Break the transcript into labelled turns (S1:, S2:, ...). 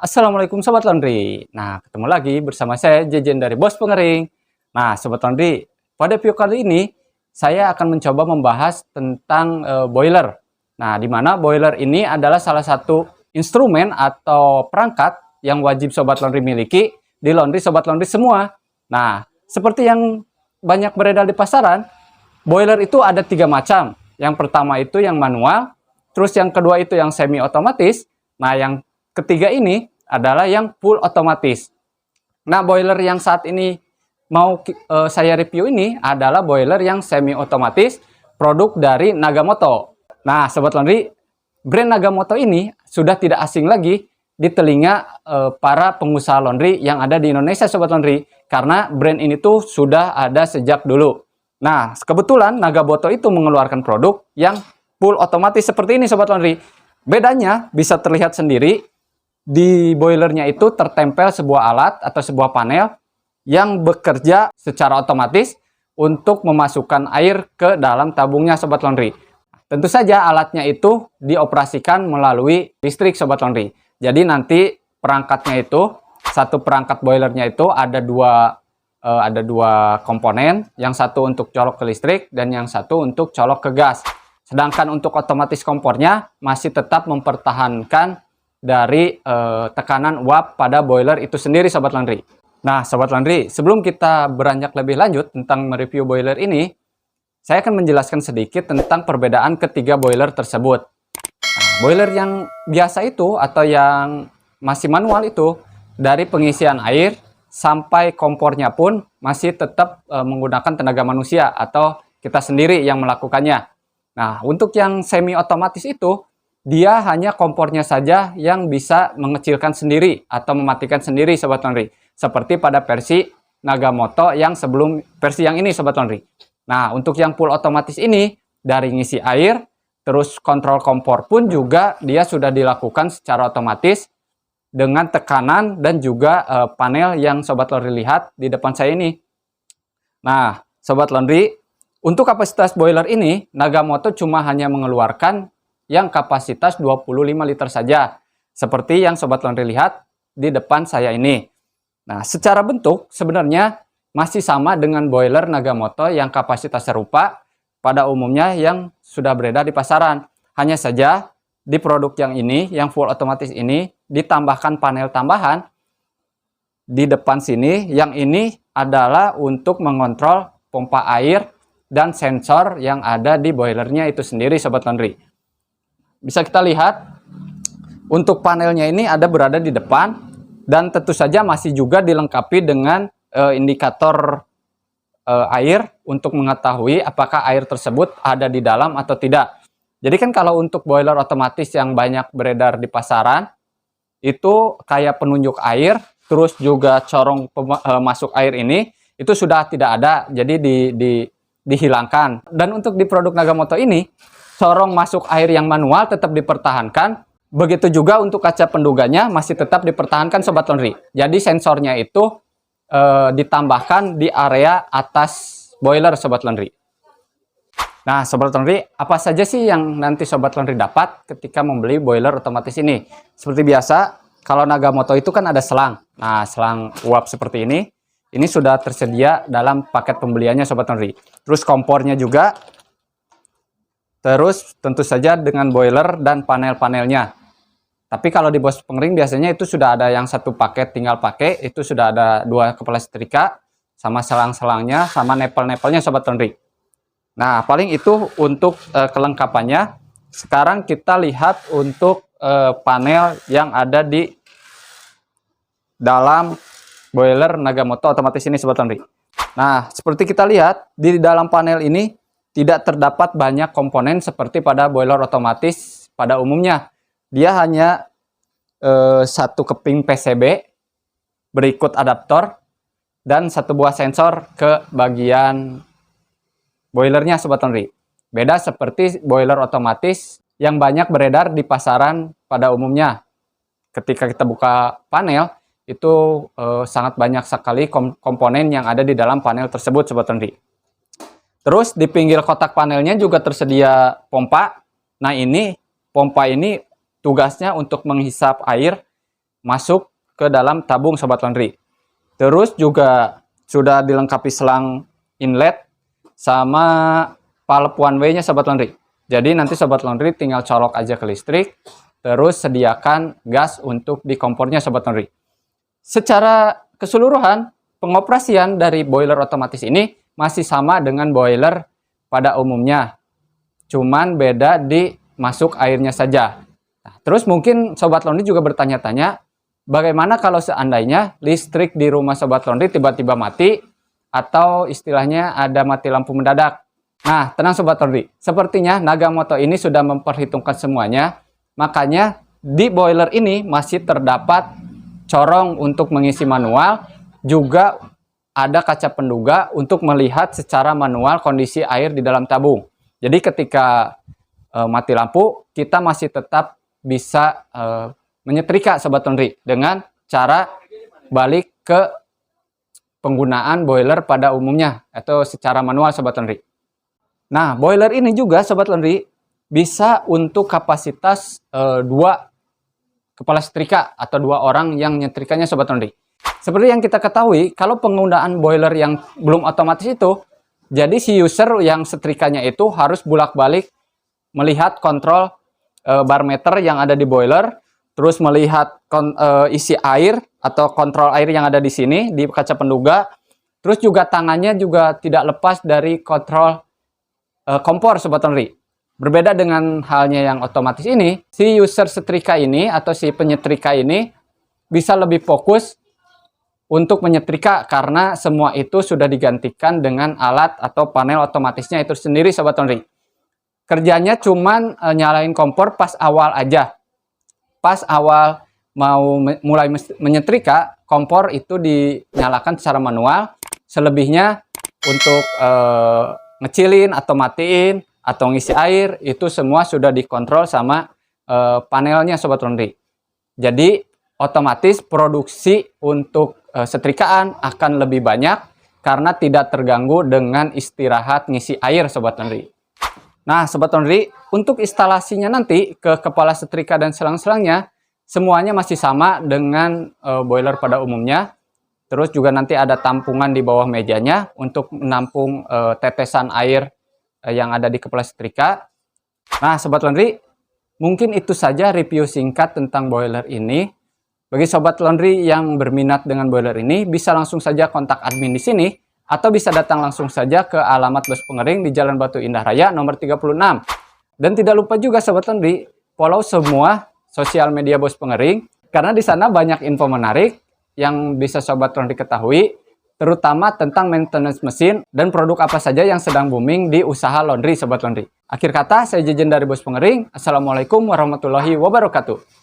S1: Assalamualaikum Sobat Laundry. Nah, ketemu lagi bersama saya Jejen dari Bos Pengering. Nah, Sobat Laundry, pada video kali ini saya akan mencoba membahas tentang boiler. Nah, di mana boiler ini adalah salah satu instrumen atau perangkat yang wajib Sobat Laundry miliki di laundry Sobat Laundry semua. Nah, seperti yang banyak beredar di pasaran, boiler itu ada 3 macam. Yang pertama itu yang manual, terus yang kedua itu yang semi otomatis. Nah, yang ketiga ini adalah yang full otomatis. Nah, boiler yang saat ini mau saya review ini adalah boiler yang semi otomatis produk dari Nagamoto. Nah, Sobat Laundry, brand Nagamoto ini sudah tidak asing lagi di telinga para pengusaha laundry yang ada di Indonesia, Sobat Laundry, karena brand ini tuh sudah ada sejak dulu. Nah, kebetulan Nagamoto itu mengeluarkan produk yang full otomatis seperti ini, Sobat Laundry. Bedanya bisa terlihat sendiri, di boilernya itu tertempel sebuah alat atau sebuah panel yang bekerja secara otomatis untuk memasukkan air ke dalam tabungnya, Sobat Laundry. Tentu saja alatnya itu dioperasikan melalui listrik, Sobat Laundry. Jadi nanti perangkatnya itu, satu perangkat boilernya itu ada dua komponen, yang satu untuk colok ke listrik dan yang satu untuk colok ke gas. Sedangkan untuk otomatis kompornya masih tetap mempertahankan dari tekanan uap pada boiler itu sendiri, Sobat Laundry. Nah, Sobat Laundry, sebelum kita beranjak lebih lanjut tentang mereview boiler ini, saya akan menjelaskan sedikit tentang perbedaan ketiga boiler tersebut. Nah, boiler yang biasa itu atau yang masih manual itu, dari pengisian air sampai kompornya pun masih tetap menggunakan tenaga manusia atau kita sendiri yang melakukannya. Nah, untuk yang semi otomatis itu, dia hanya kompornya saja yang bisa mengecilkan sendiri atau mematikan sendiri, Sobat Laundry. Seperti pada versi Nagamoto yang sebelum versi yang ini, Sobat Laundry. Nah, untuk yang full otomatis ini, dari ngisi air, terus kontrol kompor pun juga dia sudah dilakukan secara otomatis dengan tekanan dan juga panel yang Sobat Laundry lihat di depan saya ini. Nah, Sobat Laundry, untuk kapasitas boiler ini, Nagamoto cuma hanya mengeluarkan yang kapasitas 25 liter saja, seperti yang Sobat Laundry lihat di depan saya ini. Nah, secara bentuk sebenarnya masih sama dengan boiler Nagamoto yang kapasitas serupa pada umumnya yang sudah beredar di pasaran. Hanya saja di produk yang ini, yang full otomatis ini, ditambahkan panel tambahan di depan sini. Yang ini adalah untuk mengontrol pompa air dan sensor yang ada di boilernya itu sendiri, Sobat Laundry. Bisa kita lihat untuk panelnya ini berada di depan dan tentu saja masih juga dilengkapi dengan indikator air untuk mengetahui apakah air tersebut ada di dalam atau tidak. Jadi kan kalau untuk boiler otomatis yang banyak beredar di pasaran itu kayak penunjuk air, terus juga corong masuk air ini itu sudah tidak ada, jadi dihilangkan. Dan untuk di produk Nagamoto ini, corong masuk air yang manual tetap dipertahankan. Begitu juga untuk kaca penduganya masih tetap dipertahankan, Sobat Laundry. Jadi sensornya itu ditambahkan di area atas boiler, Sobat Laundry. Nah, Sobat Laundry, apa saja sih yang nanti Sobat Laundry dapat ketika membeli boiler otomatis ini? Seperti biasa, kalau Nagamoto itu kan ada selang. Nah, selang uap seperti ini sudah tersedia dalam paket pembeliannya, Sobat Laundry. Terus kompornya juga. Terus tentu saja dengan boiler dan panel-panelnya. Tapi kalau di Bos Pengering biasanya itu sudah ada yang satu paket tinggal pakai, itu sudah ada 2 kepala setrika, sama selang-selangnya, sama nepel-nepelnya, Sobat Laundry. Nah, paling itu untuk kelengkapannya. Sekarang kita lihat untuk panel yang ada di dalam boiler Nagamoto otomatis ini, Sobat Laundry. Nah, seperti kita lihat di dalam panel ini tidak terdapat banyak komponen seperti pada boiler otomatis pada umumnya. Dia hanya satu keping PCB, berikut adaptor, dan satu buah sensor ke bagian boilernya, Sobat Laundry. Beda seperti boiler otomatis yang banyak beredar di pasaran pada umumnya. Ketika kita buka panel, itu sangat banyak sekali komponen yang ada di dalam panel tersebut, Sobat Laundry. Terus di pinggir kotak panelnya juga tersedia pompa. Nah, ini pompa ini tugasnya untuk menghisap air masuk ke dalam tabung Sobat Laundry. Terus juga sudah dilengkapi selang inlet sama valve one way-nya Sobat Laundry. Jadi nanti Sobat Laundry tinggal colok aja ke listrik, terus sediakan gas untuk di kompornya Sobat Laundry. Secara keseluruhan, pengoperasian dari boiler otomatis ini masih sama dengan boiler pada umumnya. Cuman beda di masuk airnya saja. Nah, terus mungkin Sobat Laundry juga bertanya-tanya, bagaimana kalau seandainya listrik di rumah Sobat Laundry tiba-tiba mati atau istilahnya ada mati lampu mendadak? Nah, tenang Sobat Laundry, sepertinya Nagamoto ini sudah memperhitungkan semuanya, makanya di boiler ini masih terdapat corong untuk mengisi manual, juga ada kaca penduga untuk melihat secara manual kondisi air di dalam tabung. Jadi ketika mati lampu, kita masih tetap bisa menyetrika Sobat Laundry dengan cara balik ke penggunaan boiler pada umumnya atau secara manual Sobat Laundry. Nah, boiler ini juga Sobat Laundry bisa untuk kapasitas 2 kepala setrika atau 2 orang yang nyetrikanya Sobat Laundry. Seperti yang kita ketahui, kalau penggunaan boiler yang belum otomatis itu, jadi si user yang setrikanya itu harus bolak-balik melihat kontrol bar meter yang ada di boiler, terus melihat isi air atau kontrol air yang ada di sini di kaca penduga, terus juga tangannya juga tidak lepas dari kontrol kompor Sobat Laundry. Berbeda dengan halnya yang otomatis ini, si user setrika ini atau si penyetrika ini bisa lebih fokus untuk menyetrika karena semua itu sudah digantikan dengan alat atau panel otomatisnya itu sendiri Sobat Laundry. Kerjanya cuman nyalain kompor pas awal aja. Pas awal mau mulai menyetrika, kompor itu dinyalakan secara manual. Selebihnya untuk ngecilin atau matiin atau ngisi air itu semua sudah dikontrol sama panelnya Sobat Laundry. Jadi otomatis produksi untuk setrikaan akan lebih banyak karena tidak terganggu dengan istirahat ngisi air Sobat Laundry. Nah Sobat Laundry, untuk instalasinya nanti ke kepala setrika dan selang-selangnya semuanya masih sama dengan boiler pada umumnya. Terus juga nanti ada tampungan di bawah mejanya untuk menampung tetesan air yang ada di kepala setrika. Nah Sobat Laundry, mungkin itu saja review singkat tentang boiler ini. Bagi Sobat Laundry yang berminat dengan boiler ini, bisa langsung saja kontak admin di sini, atau bisa datang langsung saja ke alamat Bos Pengering di Jalan Batu Indah Raya nomor 36. Dan tidak lupa juga Sobat Laundry, follow semua sosial media Bos Pengering, karena di sana banyak info menarik yang bisa Sobat Laundry ketahui, terutama tentang maintenance mesin dan produk apa saja yang sedang booming di usaha laundry Sobat Laundry. Akhir kata, saya Jejen dari Bos Pengering. Assalamualaikum warahmatullahi wabarakatuh.